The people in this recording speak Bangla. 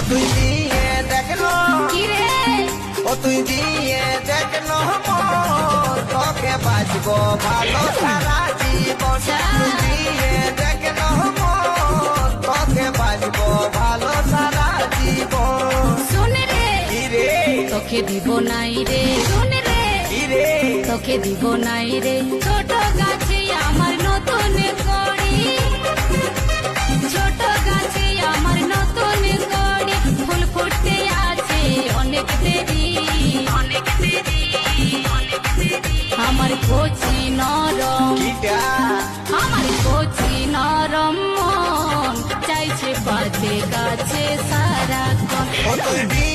তুই দিয়ে দেখলো কি রে ও তুই দিয়ে দেখলো তোকে বাঁচবো ভালো সারা জীবন তুই দিয়ে দেখলো তোকে বাঁচবো ভালো সারা জীবন শুন রে কি রে তোকে দিব নাই রে শুন রে কি রে তোকে দিব নাই রে ছোট গাছে আমার নতুন কড়ি ছোট গাছে আমার নতুন কড়ি ফুল ফুটতে আছে অনেক দেরি অনেক দেরি অনেক দেরি আমার কচি নরম কিটা আমার কচি নরম মন চাইছে বাজে গাছে সারা ও তুই দিয়ে